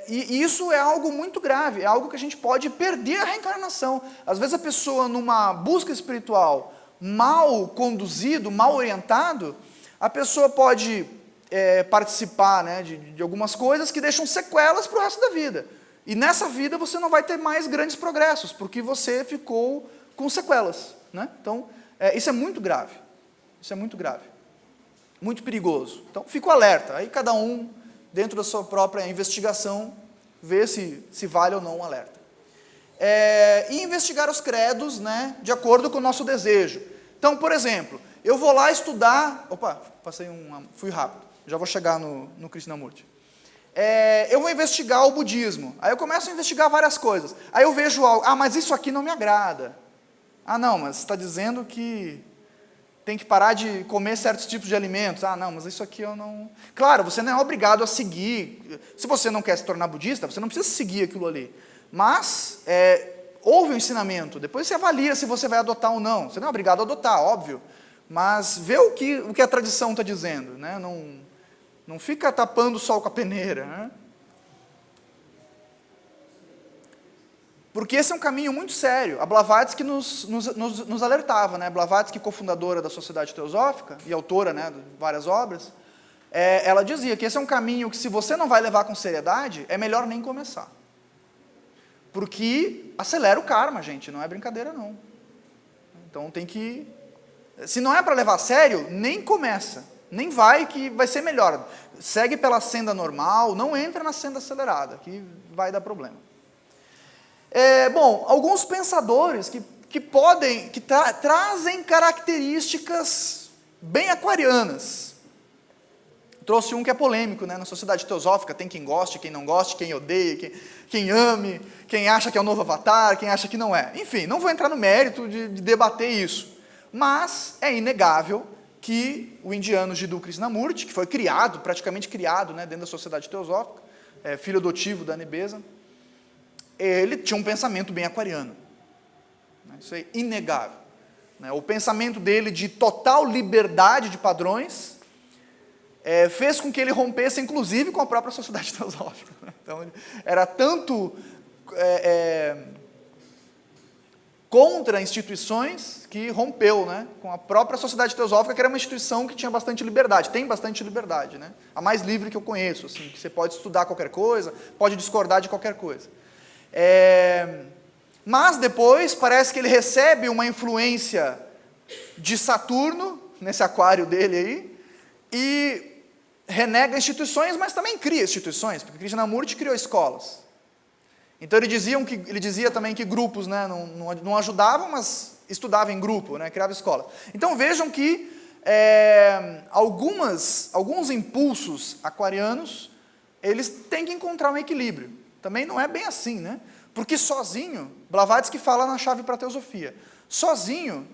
e isso é algo muito grave, é algo que a gente pode perder a reencarnação. Às vezes a pessoa, numa busca espiritual mal conduzido, mal orientado, a pessoa pode participar, né, de algumas coisas que deixam sequelas para o resto da vida. E nessa vida você não vai ter mais grandes progressos, porque você ficou com sequelas, né? Então, isso é muito grave. Isso é muito grave. Muito perigoso. Então, fico alerta. Aí cada um, dentro da sua própria investigação, vê se vale ou não um alerta. E investigar os credos, né, de acordo com o nosso desejo. Então, por exemplo, eu vou lá estudar... Opa, fui rápido. Já vou chegar no Krishnamurti. Eu vou investigar o budismo. Aí eu começo a investigar várias coisas. Aí eu vejo algo, mas isso aqui não me agrada. Não, mas você está dizendo que tem que parar de comer certos tipos de alimentos. Não, mas isso aqui eu não... Claro, você não é obrigado a seguir. Se você não quer se tornar budista, você não precisa seguir aquilo ali. Mas, houve um ensinamento. Depois você avalia se você vai adotar ou não. Você não é obrigado a adotar, óbvio. Mas vê o que a tradição está dizendo, né? Não fica tapando o sol com a peneira, né? Porque esse é um caminho muito sério. A Blavatsky nos alertava, né? Blavatsky, cofundadora da Sociedade Teosófica e autora, né, de várias obras, ela dizia que esse é um caminho que, se você não vai levar com seriedade, é melhor nem começar. Porque acelera o karma, gente, não é brincadeira não. Então tem que... Se não é para levar a sério, nem começa. Nem vai, que vai ser melhor. Segue pela senda normal, não entra na senda acelerada, que vai dar problema. Bom, alguns pensadores que trazem características bem aquarianas. Trouxe um que é polêmico, né? Na sociedade teosófica tem quem goste, quem não goste, quem odeie, quem ame, quem acha que é o novo avatar, quem acha que não é. Enfim, não vou entrar no mérito de debater isso. Mas é inegável que o indiano Jiddu Krishnamurti, que foi praticamente criado, né, dentro da sociedade teosófica, filho adotivo da Nebeza, ele tinha um pensamento bem aquariano. Isso é inegável. O pensamento dele de total liberdade de padrões fez com que ele rompesse, inclusive, com a própria sociedade teosófica. Então, ele era tanto contra instituições que rompeu, né, com a própria sociedade teosófica, que era uma instituição que tinha bastante liberdade, tem bastante liberdade, né, a mais livre que eu conheço, assim, que você pode estudar qualquer coisa, pode discordar de qualquer coisa. Mas depois parece que ele recebe uma influência de Saturno, nesse aquário dele aí, e renega instituições, mas também cria instituições, porque Krishnamurti criou escolas. Então ele dizia também que grupos, né, não ajudavam, mas estudavam em grupo, né, criava escolas. Então vejam que alguns impulsos aquarianos, eles têm que encontrar um equilíbrio. Também não é bem assim, né? Porque sozinho, Blavatsky fala na chave para a teosofia, sozinho,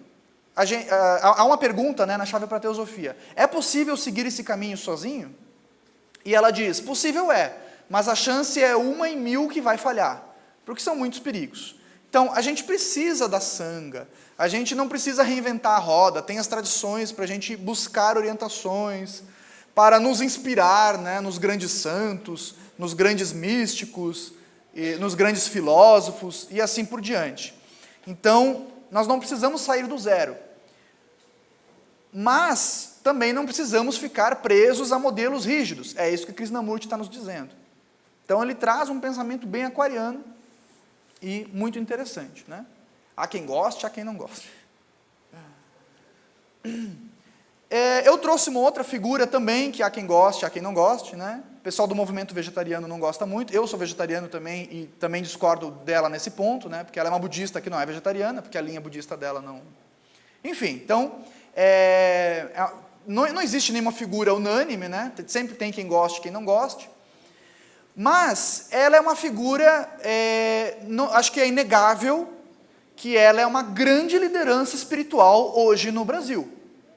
há uma pergunta, né, na chave para a teosofia, é possível seguir esse caminho sozinho? E ela diz, possível é, mas a chance é 1 em 1000 que vai falhar, porque são muitos perigos. Então, a gente precisa da sanga, a gente não precisa reinventar a roda, tem as tradições para a gente buscar orientações, para nos inspirar, né, nos grandes santos, nos grandes místicos, nos grandes filósofos, e assim por diante. Então, nós não precisamos sair do zero, mas também não precisamos ficar presos a modelos rígidos, é isso que Krishnamurti está nos dizendo. Então ele traz um pensamento bem aquariano e muito interessante, né? Há quem goste, há quem não goste. Eu trouxe uma outra figura também, que há quem goste, há quem não goste, né? O pessoal do movimento vegetariano não gosta muito, eu sou vegetariano também e também discordo dela nesse ponto, né? Porque ela é uma budista que não é vegetariana, porque a linha budista dela não... Enfim, então, não existe nenhuma figura unânime, né? Sempre tem quem goste e quem não goste, mas ela é uma figura, acho que é inegável, que ela é uma grande liderança espiritual hoje no Brasil,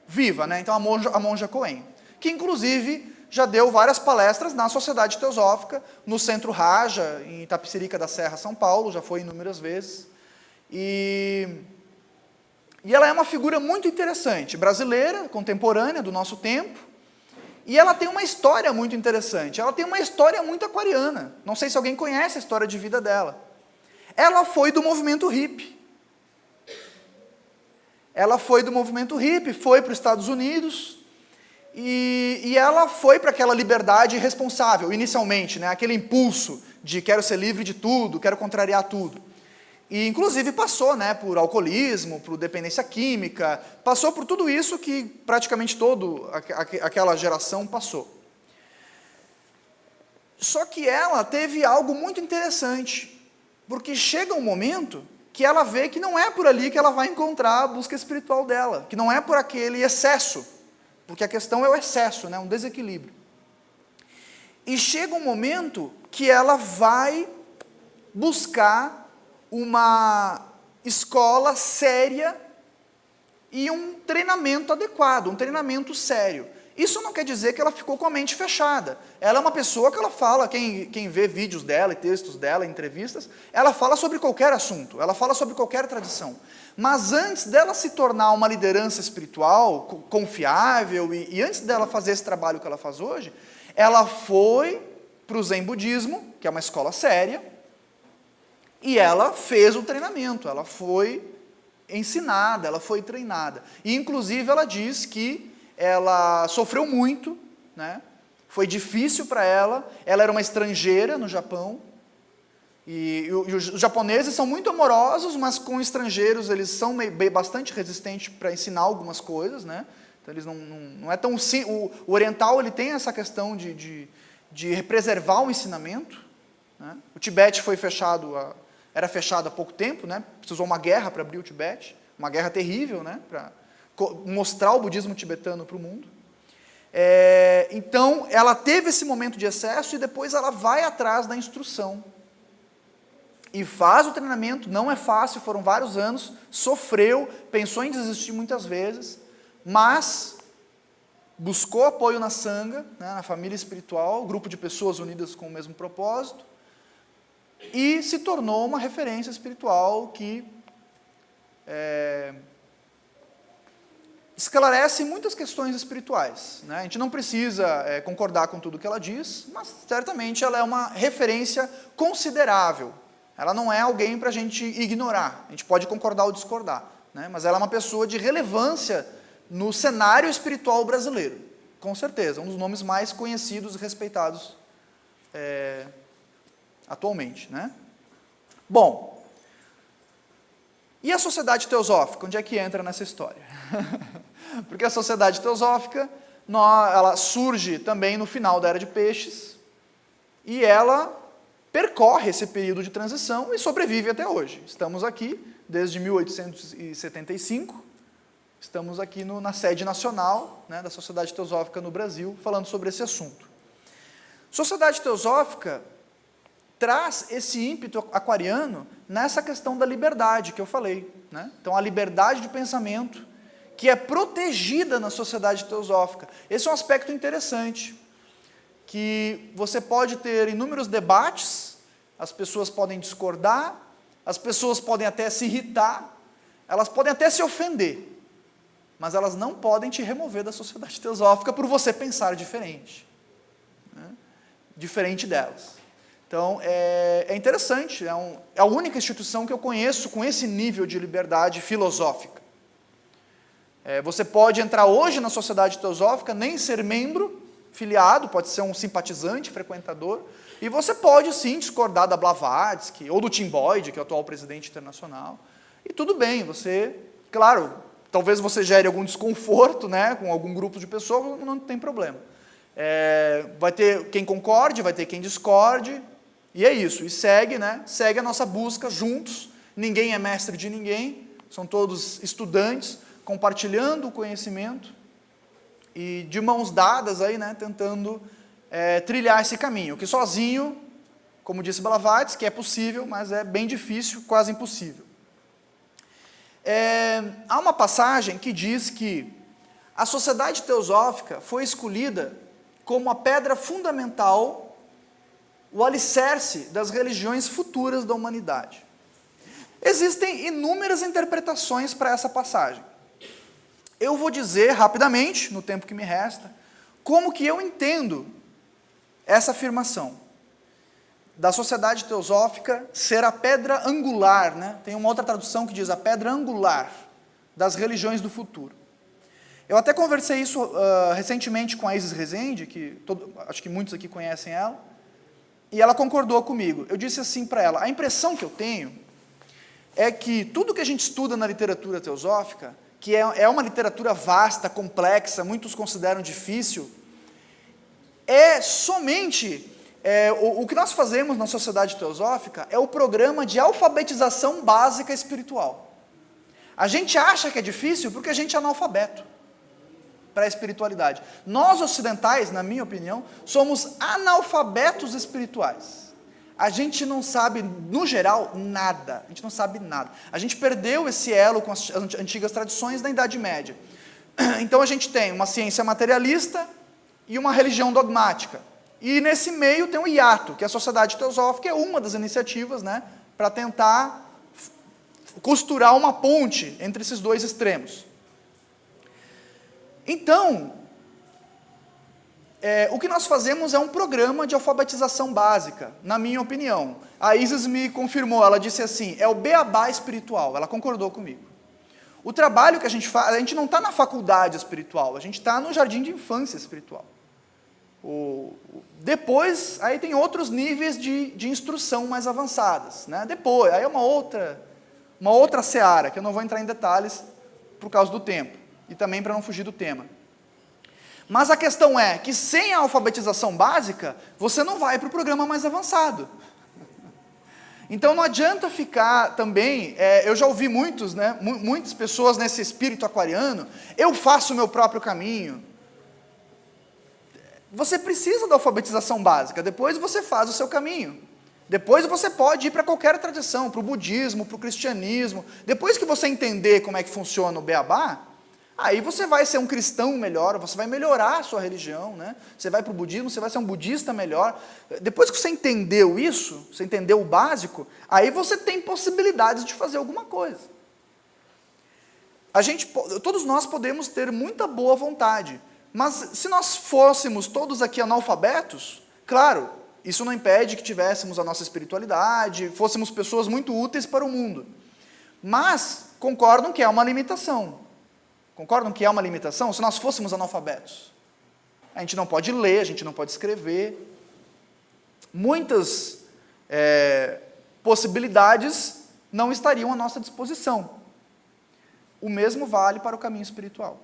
viva, né? Então a monja Coen, que inclusive já deu várias palestras na Sociedade Teosófica, no Centro Raja, em Itapecerica da Serra, São Paulo, já foi inúmeras vezes, e ela é uma figura muito interessante, brasileira, contemporânea, do nosso tempo, e ela tem uma história muito interessante, ela tem uma história muito aquariana, não sei se alguém conhece a história de vida dela. Ela foi do movimento hippie. Ela foi do movimento hippie, foi para os Estados Unidos, e ela foi para aquela liberdade responsável, inicialmente, né? Aquele impulso de quero ser livre de tudo, quero contrariar tudo. E inclusive passou, né, por alcoolismo, por dependência química, passou por tudo isso que praticamente aquela geração passou. Só que ela teve algo muito interessante, porque chega um momento que ela vê que não é por ali que ela vai encontrar a busca espiritual dela, que não é por aquele excesso, porque a questão é o excesso, né, um desequilíbrio. E chega um momento que ela vai buscar uma escola séria e um treinamento adequado, um treinamento sério. Isso não quer dizer que ela ficou com a mente fechada. Ela é uma pessoa que ela fala, quem vê vídeos dela e textos dela, entrevistas, ela fala sobre qualquer assunto, ela fala sobre qualquer tradição. Mas antes dela se tornar uma liderança espiritual, confiável, e antes dela fazer esse trabalho que ela faz hoje, ela foi para o Zen Budismo, que é uma escola séria, e ela fez o treinamento, ela foi ensinada, ela foi treinada. E inclusive ela diz que ela sofreu muito né? Foi difícil para ela era uma estrangeira no Japão, e os japoneses são muito amorosos, mas com estrangeiros eles são bastante resistentes para ensinar algumas coisas, né? Então eles não é tão... O oriental ele tem essa questão de preservar o ensinamento, né? O Tibete era fechado há pouco tempo, né? Precisou uma guerra para abrir o Tibete, uma guerra terrível, né? Para mostrar o budismo tibetano para o mundo. Então, ela teve esse momento de excesso e depois ela vai atrás da instrução. E faz o treinamento, não é fácil, foram vários anos, sofreu, pensou em desistir muitas vezes, mas buscou apoio na Sangha, né, na família espiritual, grupo de pessoas unidas com o mesmo propósito, e se tornou uma referência espiritual que esclarece muitas questões espirituais, né? A gente não precisa concordar com tudo que ela diz, mas certamente ela é uma referência considerável. Ela não é alguém para a gente ignorar, a gente pode concordar ou discordar, né? Mas ela é uma pessoa de relevância no cenário espiritual brasileiro, com certeza, um dos nomes mais conhecidos e respeitados atualmente, né? Bom, e a Sociedade Teosófica, onde é que entra nessa história? Porque a Sociedade Teosófica, ela surge também no final da Era de Peixes, e ela percorre esse período de transição e sobrevive até hoje. Estamos aqui desde 1875, estamos aqui na sede nacional, né, da Sociedade Teosófica no Brasil, falando sobre esse assunto. Sociedade Teosófica traz esse ímpeto aquariano nessa questão da liberdade que eu falei, né? Então, a liberdade de pensamento, que é protegida na Sociedade Teosófica. Esse é um aspecto interessante, que você pode ter inúmeros debates, as pessoas podem discordar, as pessoas podem até se irritar, elas podem até se ofender, mas elas não podem te remover da Sociedade Teosófica por você pensar diferente, né? Diferente delas. Então, é interessante, é a única instituição que eu conheço com esse nível de liberdade filosófica. Você pode entrar hoje na Sociedade Teosófica, nem ser membro, filiado, pode ser um simpatizante, frequentador, e você pode sim discordar da Blavatsky, ou do Tim Boyd, que é o atual presidente internacional, e tudo bem, claro, talvez você gere algum desconforto, né, com algum grupo de pessoas, não tem problema. Vai ter quem concorde, vai ter quem discorde, e é isso, e segue a nossa busca juntos, ninguém é mestre de ninguém, são todos estudantes, compartilhando o conhecimento, e de mãos dadas aí, né, tentando trilhar esse caminho, que sozinho, como disse Blavatsky, é possível, mas é bem difícil, quase impossível. Há uma passagem que diz que a Sociedade Teosófica foi escolhida como a pedra fundamental, o alicerce das religiões futuras da humanidade. Existem inúmeras interpretações para essa passagem. Eu vou dizer rapidamente, no tempo que me resta, como que eu entendo essa afirmação da Sociedade Teosófica ser a pedra angular, né? Tem uma outra tradução que diz a pedra angular das religiões do futuro. Eu até conversei isso recentemente com a Isis Rezende, acho que muitos aqui conhecem ela, e ela concordou comigo. Eu disse assim para ela, a impressão que eu tenho é que tudo que a gente estuda na literatura teosófica, que é uma literatura vasta, complexa, muitos consideram difícil, é somente... o que nós fazemos na Sociedade Teosófica é o programa de alfabetização básica espiritual. A gente acha que é difícil porque a gente é analfabeto para a espiritualidade. Nós ocidentais, na minha opinião, somos analfabetos espirituais. A gente não sabe, no geral, nada. A gente não sabe nada. A gente perdeu esse elo com as antigas tradições da Idade Média. Então a gente tem uma ciência materialista e uma religião dogmática. E nesse meio tem o hiato, que é a Sociedade Teosófica, é uma das iniciativas, né, para tentar costurar uma ponte entre esses dois extremos. Então, o que nós fazemos é um programa de alfabetização básica, na minha opinião. A Isis me confirmou, ela disse assim, é o beabá espiritual, ela concordou comigo. O trabalho que a gente faz, a gente não está na faculdade espiritual, a gente está no jardim de infância espiritual. Depois, aí tem outros níveis de instrução mais avançadas, né? Depois, aí é uma outra seara, que eu não vou entrar em detalhes por causa do tempo, e também para não fugir do tema. Mas a questão é que sem a alfabetização básica, você não vai para o programa mais avançado. Então não adianta ficar também, eu já ouvi muitas pessoas nesse espírito aquariano, eu faço o meu próprio caminho. Você precisa da alfabetização básica, depois você faz o seu caminho. Depois você pode ir para qualquer tradição, para o budismo, para o cristianismo. Depois que você entender como é que funciona o beabá, aí você vai ser um cristão melhor, você vai melhorar a sua religião, né? Você vai para o budismo, você vai ser um budista melhor. Depois que você entendeu isso, você entendeu o básico, aí você tem possibilidades de fazer alguma coisa. Todos nós podemos ter muita boa vontade, mas se nós fôssemos todos aqui analfabetos, claro, isso não impede que tivéssemos a nossa espiritualidade, fôssemos pessoas muito úteis para o mundo. Mas concordam que é uma limitação. Concordam que é uma limitação se nós fôssemos analfabetos? A gente não pode ler, a gente não pode escrever. Muitas possibilidades não estariam à nossa disposição. O mesmo vale para o caminho espiritual.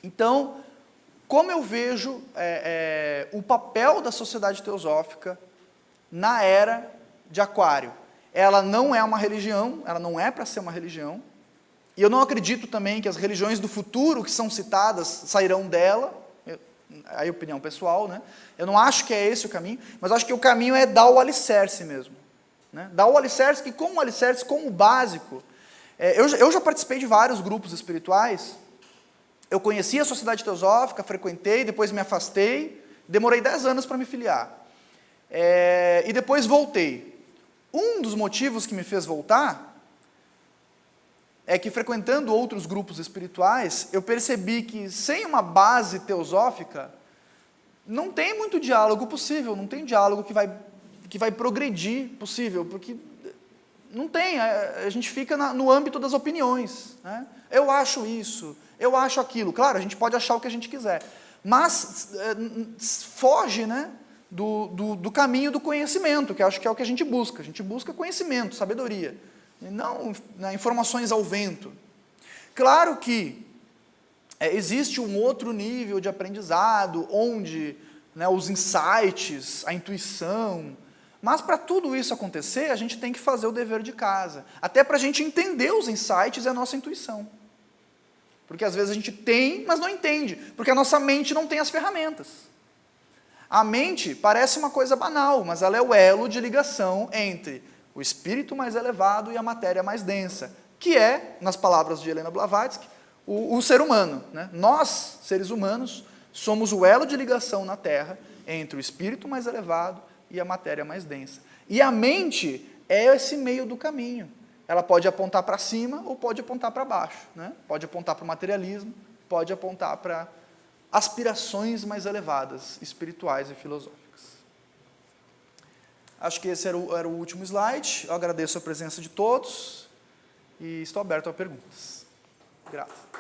Então, como eu vejo o papel da sociedade teosófica na era de Aquário? Ela não é uma religião, ela não é para ser uma religião, e eu não acredito também que as religiões do futuro que são citadas sairão dela, aí é opinião pessoal, né? Eu não acho que é esse o caminho, mas acho que o caminho é dar o alicerce mesmo. Né? Dar o alicerce, que como alicerce, como básico. Eu já participei de vários grupos espirituais, eu conheci a sociedade teosófica, frequentei, depois me afastei, demorei 10 anos para me filiar. E depois voltei. Um dos motivos que me fez voltar é que, frequentando outros grupos espirituais, eu percebi que, sem uma base teosófica, não tem muito diálogo possível, não tem diálogo que vai progredir possível, porque não tem, a gente fica no âmbito das opiniões. Né? Eu acho isso, eu acho aquilo. Claro, a gente pode achar o que a gente quiser, mas foge, né, do caminho do conhecimento, que acho que é o que a gente busca. A gente busca conhecimento, sabedoria, e não informações ao vento. Claro que existe um outro nível de aprendizado, onde os insights, a intuição, mas para tudo isso acontecer, a gente tem que fazer o dever de casa, até para a gente entender os insights e a nossa intuição. Porque às vezes a gente tem, mas não entende, porque a nossa mente não tem as ferramentas. A mente parece uma coisa banal, mas ela é o elo de ligação entre o espírito mais elevado e a matéria mais densa, que é, nas palavras de Helena Blavatsky, o ser humano. Né? Nós, seres humanos, somos o elo de ligação na Terra entre o espírito mais elevado e a matéria mais densa. E a mente é esse meio do caminho. Ela pode apontar para cima ou pode apontar para baixo. Né? Pode apontar para o materialismo, pode apontar para aspirações mais elevadas, espirituais e filosóficas. Acho que esse era o último slide. Eu agradeço a presença de todos e estou aberto a perguntas. Graças.